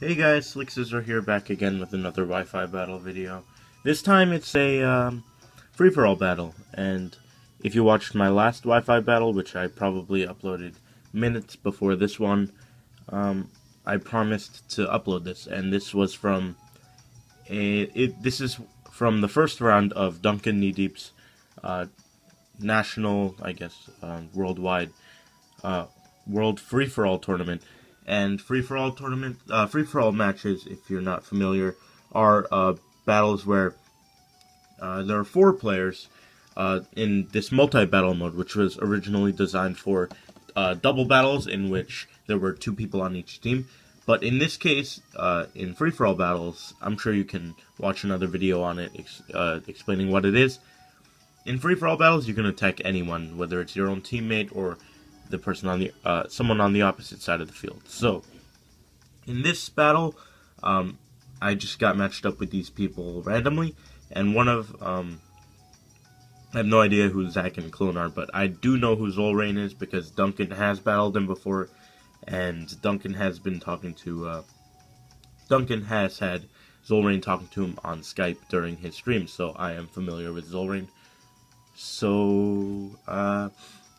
Hey guys, SlickScizor here, back again with another Wi-Fi battle video. This time it's a free-for-all battle, and if you watched my last Wi-Fi battle, which I probably uploaded minutes before this one, I promised to upload this, and this was from this is from the first round of Duncan Kneedeep's national, I guess, worldwide world free-for-all tournament. And free-for-all matches, if you're not familiar, are battles where there are 4 players in this multi-battle mode, which was originally designed for double battles in which there were 2 people on each team. But in this case, in free-for-all battles, I'm sure you can watch another video on it explaining what it is. In free-for-all battles, you can attack anyone, whether it's your own teammate or the person on the someone on the opposite side of the field. So in this battle, I just got matched up with these people randomly, and one of I have no idea who Zach and Clone are, but I do know who Zolrain is because Duncan has battled him before, and Duncan has been talking to Duncan has had Zolrain talking to him on Skype during his stream, so I am familiar with Zolrain. So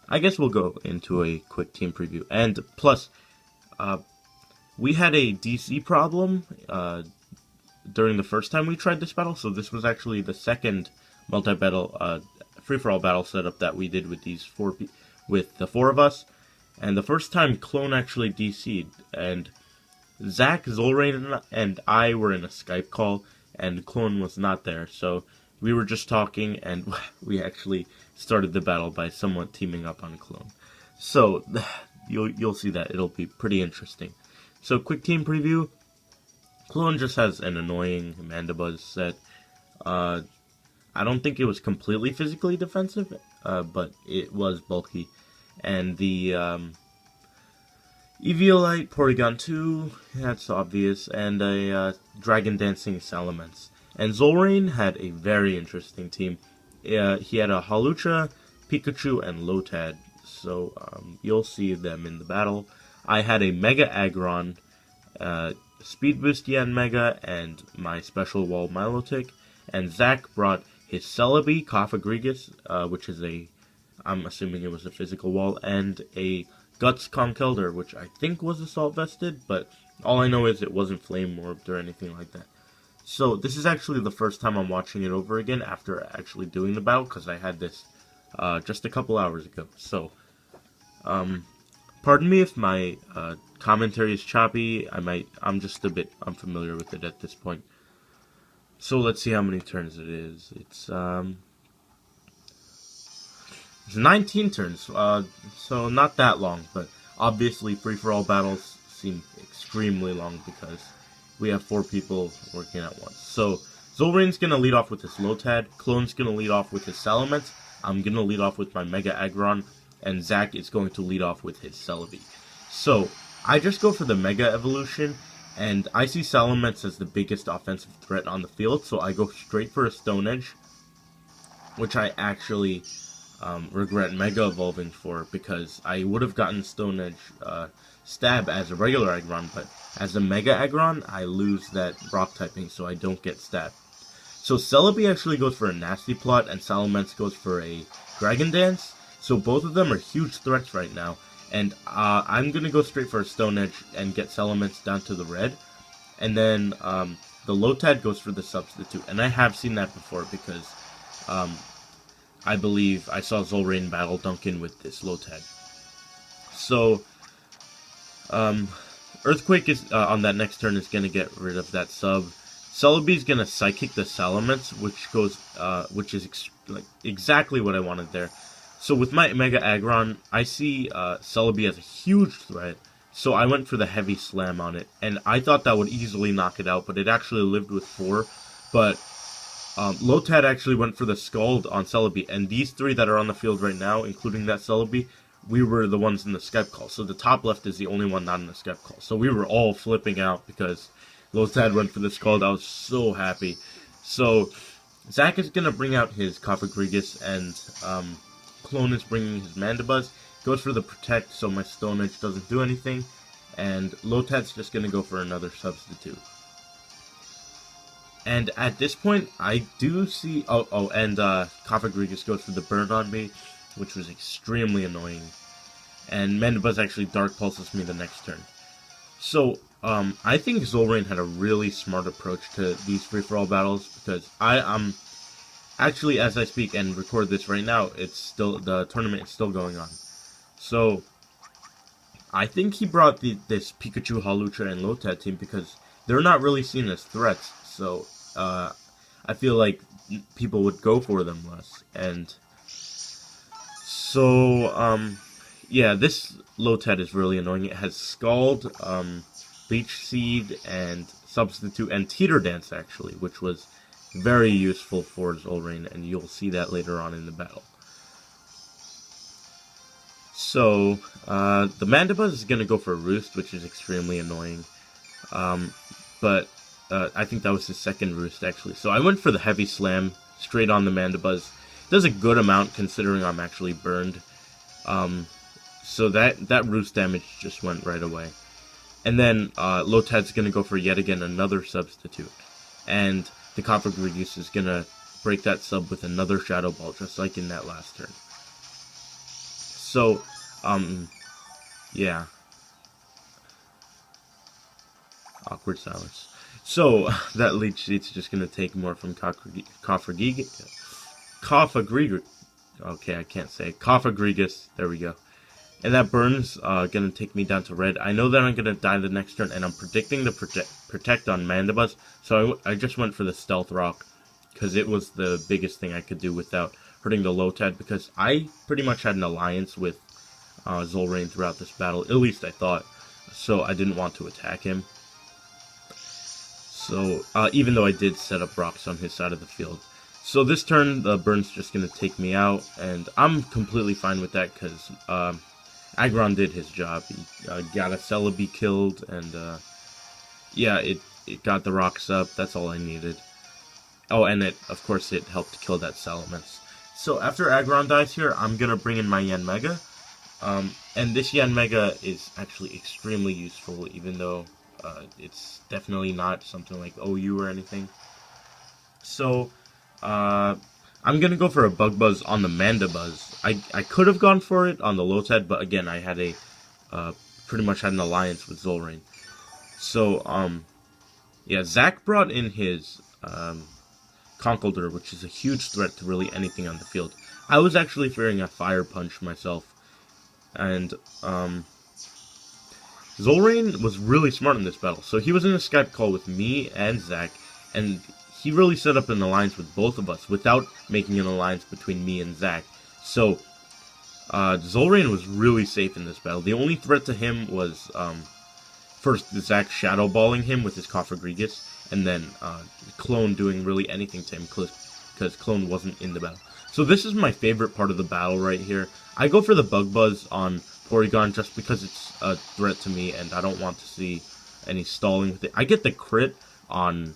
I guess we'll go into a quick team preview. And plus, we had a DC problem during the first time we tried this battle, so this was actually the second multi-battle, free-for-all battle setup that we did with these with the 4 of us. And the first time, Clone actually DC'd, and Zach, Zolrain, and I were in a Skype call, and Clone was not there, so we were just talking, and we actually started the battle by somewhat teaming up on Clone. So, you'll see that. It'll be pretty interesting. So, quick team preview. Clone just has an annoying Mandibuzz set. I don't think it was completely physically defensive, but it was bulky. And the Eviolite, Porygon 2, that's obvious, and a Dragon Dancing Salamence. And Zolrain had a very interesting team. He had a Hawlucha, Pikachu, and Lotad, so you'll see them in the battle. I had a Mega Agron, Speed Boost Yanmega, and my Special Wall Milotic. And Zach brought his Celebi, Cofagrigus, which is I'm assuming it was a physical wall, and a Guts Conkeldurr, which I think was Assault Vested, but all I know is it wasn't Flame Orbed or anything like that. So, this is actually the first time I'm watching it over again after actually doing the battle, because I had this just a couple hours ago. So, pardon me if my commentary is choppy. I'm just a bit unfamiliar with it at this point. So, let's see how many turns it is. It's 19 turns, so not that long, but obviously free-for-all battles seem extremely long because we have 4 people working at once. So, Zolrain's going to lead off with his Lotad, Clone's going to lead off with his Salamence, I'm going to lead off with my Mega Agron, and Zach is going to lead off with his Celebi. So, I just go for the Mega Evolution, and I see Salamence as the biggest offensive threat on the field, so I go straight for a Stone Edge, which I actually regret Mega Evolving for, because I would have gotten Stone Edge Stab as a regular Agron, but as a Mega Agron, I lose that Rock typing, so I don't get Stab. So Celebi actually goes for a Nasty Plot, and Salamence goes for a Dragon Dance, so both of them are huge threats right now, and I'm going to go straight for a Stone Edge and get Salamence down to the red, and then the Lotad goes for the Substitute, and I have seen that before because I believe I saw Zolrain battle Duncan with this Lotad. So, Earthquake is on that next turn is going to get rid of that sub. Celebi is going to Psychic the Salamence, which is exactly what I wanted there. So with my Mega Agron, I see Celebi as a huge threat, so I went for the Heavy Slam on it, and I thought that would easily knock it out, but it actually lived with 4. But Lotad actually went for the Scald on Celebi, and these 3 that are on the field right now, including that Celebi, we were the ones in the Skype call. So the top left is the only one not in the Skype call. So we were all flipping out because Lotad went for the Scald. I was so happy. So Zach is going to bring out his Cofagrigus, and Clone is bringing his Mandibuzz. Goes for the Protect so my Stone Edge doesn't do anything. and Lotad's just going to go for another substitute. And at this point, I do see... and Cofagrigus goes for the burn on me, which was extremely annoying. And Mandibuzz actually Dark Pulses me the next turn. So, I think Zolrain had a really smart approach to these free-for-all battles, because actually, as I speak and record this right now, the tournament is still going on. So, I think he brought this Pikachu, Hawlucha, and Lotad team because they're not really seen as threats. So, I feel like people would go for them less. And so, yeah, this Lotad is really annoying. It has Scald, Leech Seed, and Substitute, and Teeter Dance, actually, which was very useful for Zolrain, and you'll see that later on in the battle. So, the Mandibuzz is going to go for Roost, which is extremely annoying. But I think that was his second Roost, actually. So I went for the Heavy Slam, straight on the Mandibuzz. Does a good amount, considering I'm actually burned. So that Roost damage just went right away. And then Lotad's going to go for yet again another substitute. And the Cofagrigus is going to break that sub with another Shadow Ball, just like in that last turn. So, yeah. Awkward silence. So, that Leech Seed's just going to take more from Cofagrigus. Okay, I can't say. Cofagrigus. There we go. And that burn's going to take me down to red. I know that I'm going to die the next turn, and I'm predicting the Protect on Mandibuzz, so I just went for the Stealth Rock, because it was the biggest thing I could do without hurting the Lotad, because I pretty much had an alliance with Zolrain throughout this battle, at least I thought, so I didn't want to attack him. So, even though I did set up rocks on his side of the field. So this turn, the burn's just going to take me out, and I'm completely fine with that, because Agron did his job. He got a Celebi killed, and yeah, it got the rocks up. That's all I needed. Oh, and of course, it helped kill that Salamence. So after Agron dies here, I'm gonna bring in my Yanmega, and this Yanmega is actually extremely useful, even though it's definitely not something like OU or anything. So I'm going to go for a Bug Buzz on the Mandibuzz. I could have gone for it on the Lotad, but again, I had pretty much had an alliance with Zolrain. So, yeah, Zach brought in his Conkeldurr, which is a huge threat to really anything on the field. I was actually fearing a Fire Punch myself, and Zolrain was really smart in this battle. So he was in a Skype call with me and Zach, and he really set up an alliance with both of us without making an alliance between me and Zach. So, Zolrain was really safe in this battle. The only threat to him was, first, Zach shadow balling him with his Cofagrigus, and then Clone doing really anything to him, because Clone wasn't in the battle. So this is my favorite part of the battle right here. I go for the Bug Buzz on Porygon just because it's a threat to me, and I don't want to see any stalling with it. I get the crit on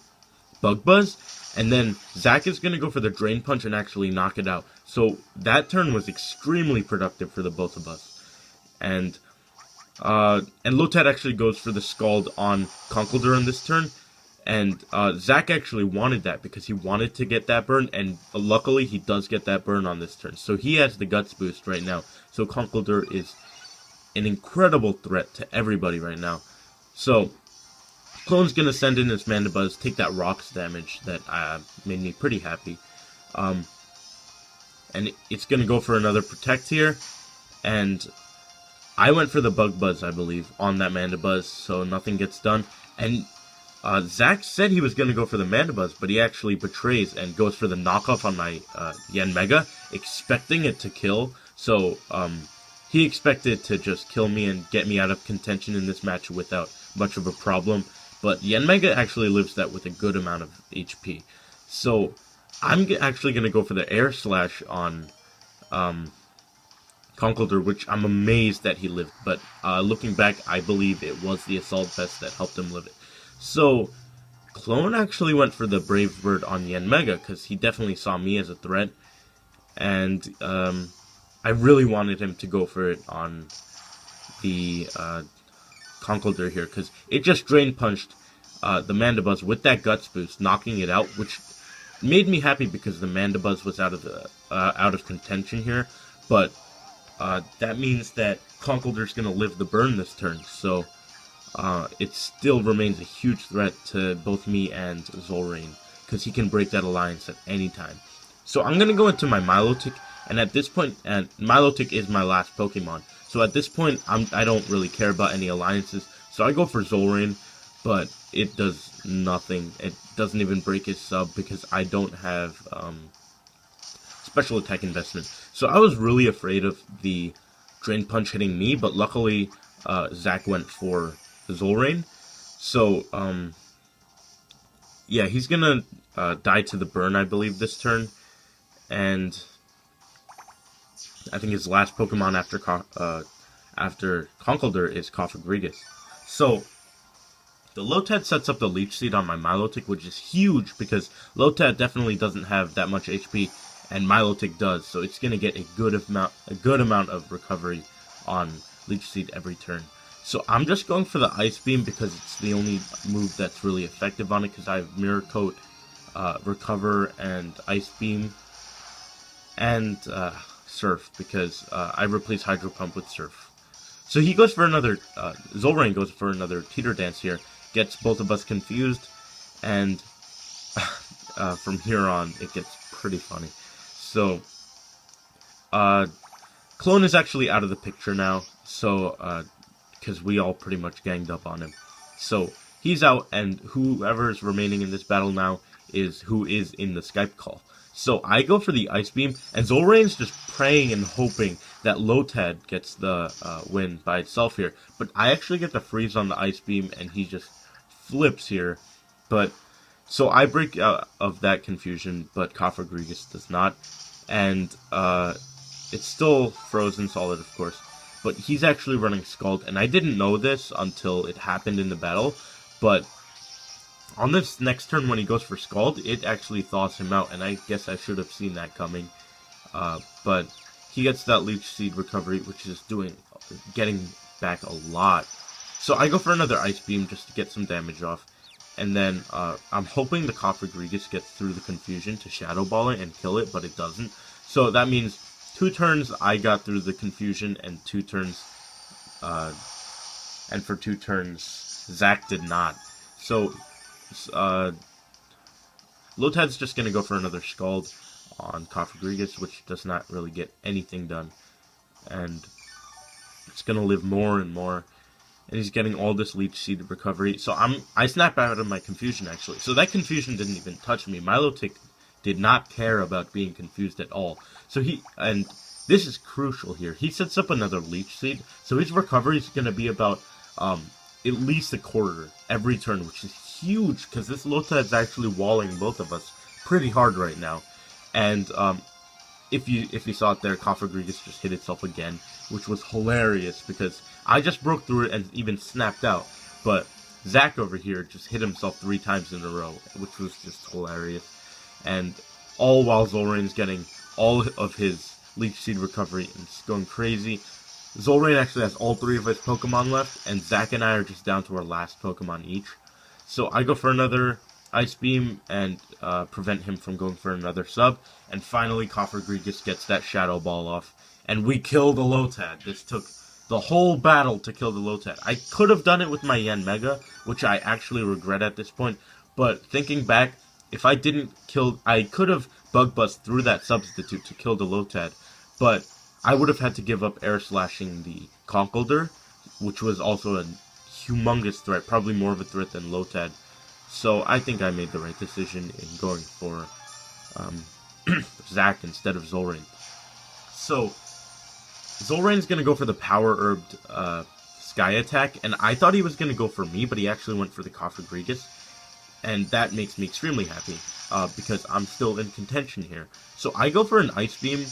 Bug Buzz, and then Zach is going to go for the Drain Punch and actually knock it out. So that turn was extremely productive for the both of us. And Lotad actually goes for the Scald on Conkeldurr in this turn, and Zach actually wanted that because he wanted to get that burn, and luckily he does get that burn on this turn. So he has the Guts boost right now. So Conkeldurr is an incredible threat to everybody right now. So Clone's going to send in his Mandibuzz, take that Rocks damage that made me pretty happy. And it's going to go for another Protect here. And I went for the Bug Buzz, I believe, on that Mandibuzz, so nothing gets done. And Zach said he was going to go for the Mandibuzz, but he actually betrays and goes for the knockoff on my Yanmega, expecting it to kill. So he expected to just kill me and get me out of contention in this match without much of a problem. But Yanmega actually lives that with a good amount of HP. So I'm actually going to go for the Air Slash on Conkeldurr, which I'm amazed that he lived. But looking back, I believe it was the Assault Vest that helped him live it. So Clone actually went for the Brave Bird on Yanmega because he definitely saw me as a threat. And I really wanted him to go for it on the Conkeldurr here, because it just Drain Punched the Mandibuzz with that Guts boost, knocking it out, which made me happy because the Mandibuzz was out of contention here. But that means that Conkeldurr's going to live the burn this turn, so it still remains a huge threat to both me and Zolrain, because he can break that alliance at any time. So I'm going to go into my Milotic, and at this point, and Milotic is my last Pokemon, so at this point I don't really care about any alliances, so I go for Zolrain, but it does nothing. It doesn't even break his sub because I don't have special attack investment. So I was really afraid of the Drain Punch hitting me, but luckily Zach went for Zolrain. So yeah, he's gonna die to the burn, I believe, this turn, and I think his last Pokemon after Conkeldurr is Cofagrigus. So the Lotad sets up the Leech Seed on my Milotic, which is huge because Lotad definitely doesn't have that much HP, and Milotic does, so it's gonna get a good amount of recovery on Leech Seed every turn. So I'm just going for the Ice Beam because it's the only move that's really effective on it, because I have Mirror Coat, Recover, and Ice Beam, and Surf, because I replace Hydro Pump with Surf. So he goes for another, Zolrain goes for another Teeter Dance here, gets both of us confused, and from here on it gets pretty funny. So Clone is actually out of the picture now, so because we all pretty much ganged up on him. So he's out, and whoever's remaining in this battle now is who is in the Skype call. So I go for the Ice Beam, and Zolrain's just praying and hoping that Lotad gets the win by itself here. But I actually get the freeze on the Ice Beam, and he just flips here. But so I break out of that confusion, but Cofagrigus does not. And it's still frozen solid, of course. But he's actually running Scald, and I didn't know this until it happened in the battle. But on this next turn, when he goes for Scald, it actually thaws him out, and I guess I should have seen that coming. But he gets that Leech Seed recovery, which is getting back a lot. So I go for another Ice Beam just to get some damage off. And then I'm hoping the Cofagrigus gets through the confusion to Shadow Ball it and kill it, but it doesn't. So that means 2 turns I got through the confusion, and 2 turns, and for 2 turns Zach did not. So Lotad's just gonna go for another Scald on Cofagrigus, which does not really get anything done, and it's gonna live more and more. And he's getting all this Leech Seed recovery. So I snap out of my confusion, actually. So that confusion didn't even touch me. Milotic did not care about being confused at all. So and this is crucial here. He sets up another Leech Seed. So his recovery is going to be about at least a quarter every turn, which is huge, because this Lotad's actually walling both of us pretty hard right now. And if you saw it there, Cofagrigus just hit itself again, which was hilarious because I just broke through it and even snapped out. But Zach over here just hit himself 3 times in a row, which was just hilarious. And all while Zolrain's getting all of his Leech Seed recovery and it's going crazy. Zolrain actually has all 3 of his Pokemon left, and Zach and I are just down to our last Pokemon each. So I go for another Ice Beam and prevent him from going for another sub. And finally, Cofagrigus gets that Shadow Ball off, and we kill the Lotad. This took the whole battle to kill the Lotad. I could have done it with my Yanmega, which I actually regret at this point. But thinking back, if I didn't kill, I could have Bug Bust through that substitute to kill the Lotad. But I would have had to give up Air Slashing the Conkeldurr, which was also a humongous threat, probably more of a threat than Lotad. So I think I made the right decision in going for Zach instead of Zolrain. So Zolrain's going to go for the Power Herbed Sky Attack, and I thought he was going to go for me, but he actually went for the Cofagrigus, and that makes me extremely happy, because I'm still in contention here. So I go for an Ice Beam,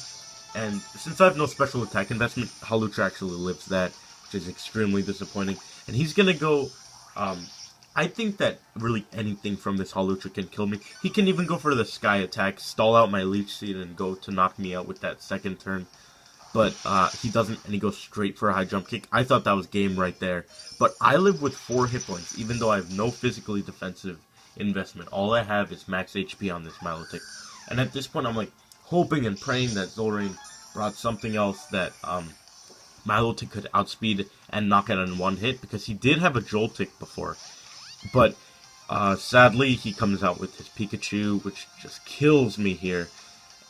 and since I have no special attack investment, Hawlucha actually lives that, which is extremely disappointing. And he's going to go, I think that really anything from this Hawlucha can kill me. He can even go for the Sky Attack, stall out my Leech Seed, and go to knock me out with that second turn. but he doesn't, and he goes straight for a high jump kick. I thought that was game right there. But I live with 4 hit points, even though I have no physically defensive investment. All I have is max HP on this Milotic. And at this point, I'm like hoping and praying that Zolrain brought something else that Milotic could outspeed and knock out in one hit, because he did have a Joltik before. But sadly, he comes out with his Pikachu, which just kills me here.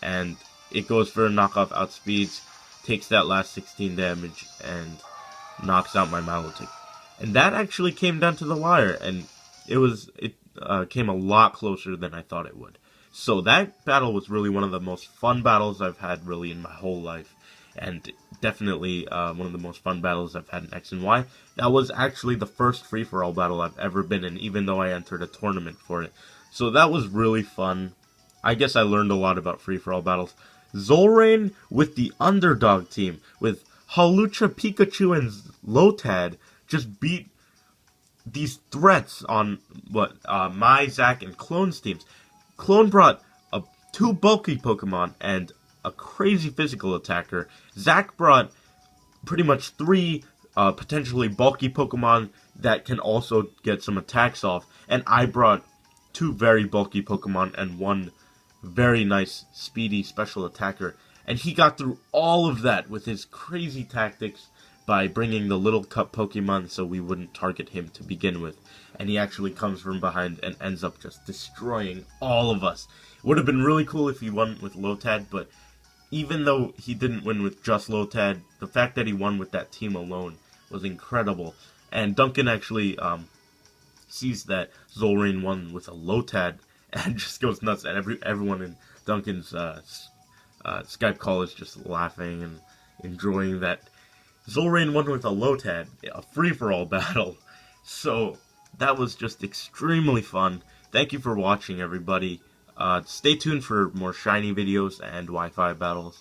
And it goes for a knockoff, outspeeds, takes that last 16 damage, and knocks out my Milotic. And that actually came down to the wire, and it came a lot closer than I thought it would. So that battle was really one of the most fun battles I've had really in my whole life. And definitely one of the most fun battles I've had in X and Y. That was actually the first free-for-all battle I've ever been in, even though I entered a tournament for it. So that was really fun. I guess I learned a lot about free-for-all battles. Zolrain with the underdog team, with Hawlucha, Pikachu, and Lotad, just beat these threats on my, Zach, and Clone's teams. Clone brought 2 bulky Pokemon and a crazy physical attacker. Zach brought pretty much 3 potentially bulky Pokemon that can also get some attacks off. And I brought 2 very bulky Pokemon and 1 very nice speedy special attacker. And he got through all of that with his crazy tactics by bringing the little cup Pokemon so we wouldn't target him to begin with. And he actually comes from behind and ends up just destroying all of us. It would have been really cool if he won with Lotad, but even though he didn't win with just Lotad, the fact that he won with that team alone was incredible. And Duncan actually sees that Zolrain won with a Lotad and just goes nuts. And everyone in Duncan's Skype call is just laughing and enjoying that Zolrain won with a Lotad, a free-for-all battle. So that was just extremely fun. Thank you for watching, everybody. Stay tuned for more shiny videos and Wi-Fi battles.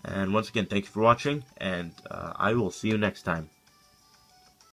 And once again, thank you for watching, and I will see you next time.